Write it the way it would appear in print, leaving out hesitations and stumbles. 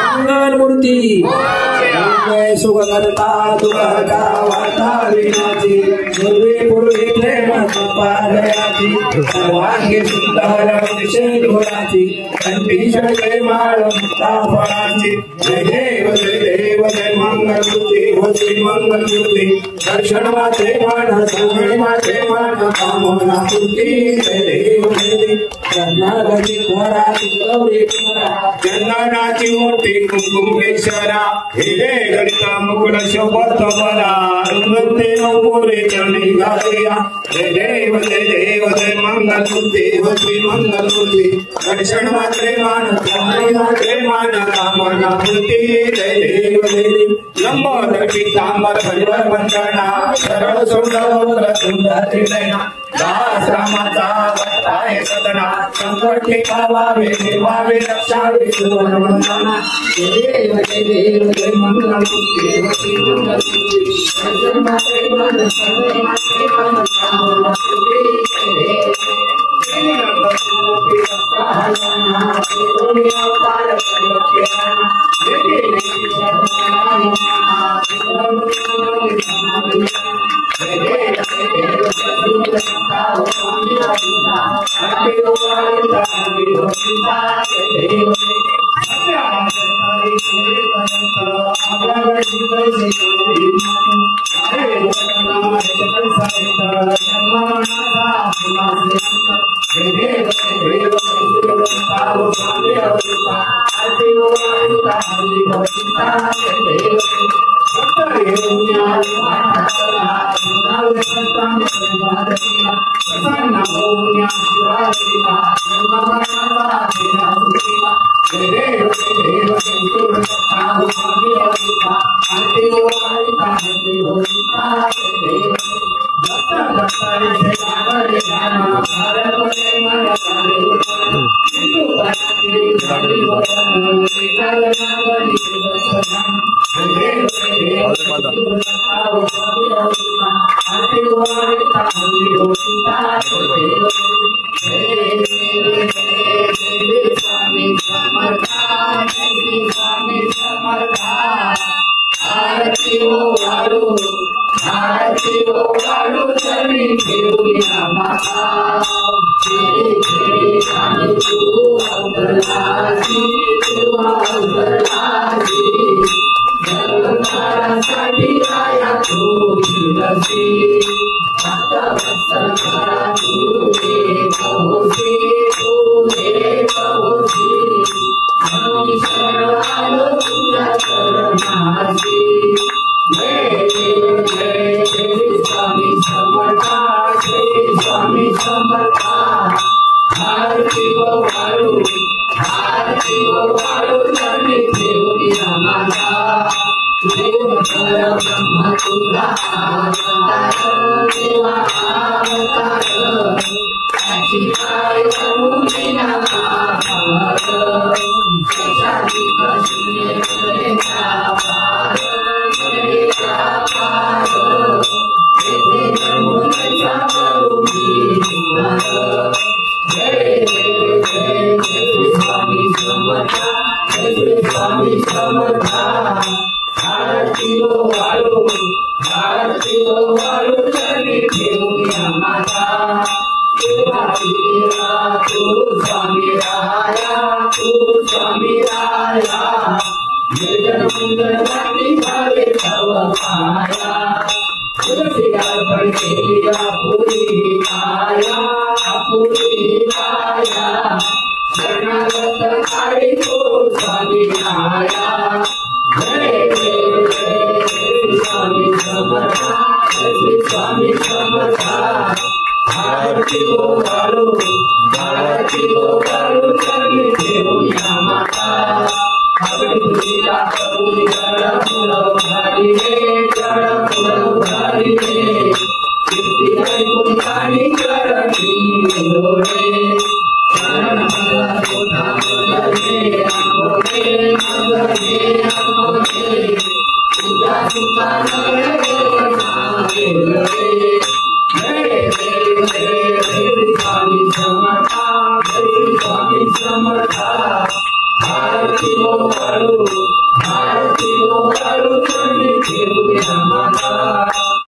मंगलमूर्ती सुगंधता दुःखता वार्ता विनाची पूर्वी पूर्वी प्रेम पादयाची सर्वांगी सुंदर विषय गुणाची कंठी जय माळ मुक्ता फळाची जय देव जय मंगलमूर्ती होती मंगलमूर्ती दर्शन माते मान संगणी माते मान कामना पूर्ती जय देव जन्नाची घराची गौरी जन्नाची मूर्ती कुंकुमेश्वरा हे गणिता मुकुट शोभत बला रुंदते नवपुरे चरणी घालिया जय देव जय मंगलमूर्ती होती मंगलमूर्ती दर्शन मात्रे मान संगणी मात्रे मान कामना पूर्ती जय देव लंबोदर पीतांबर परिवार वंदना सरळ सुंदर सुंदर नयना दास रामाचा वरताय सदना संकट पावावे निर्वावे रक्षावे सुवर्ण वंदना जय देव जय मंगलमूर्ती होती मंगलमूर्ती दर्शन मात्रे मान संगणी मात्रे मान कामना पूर्ती जय Hare शिव माळू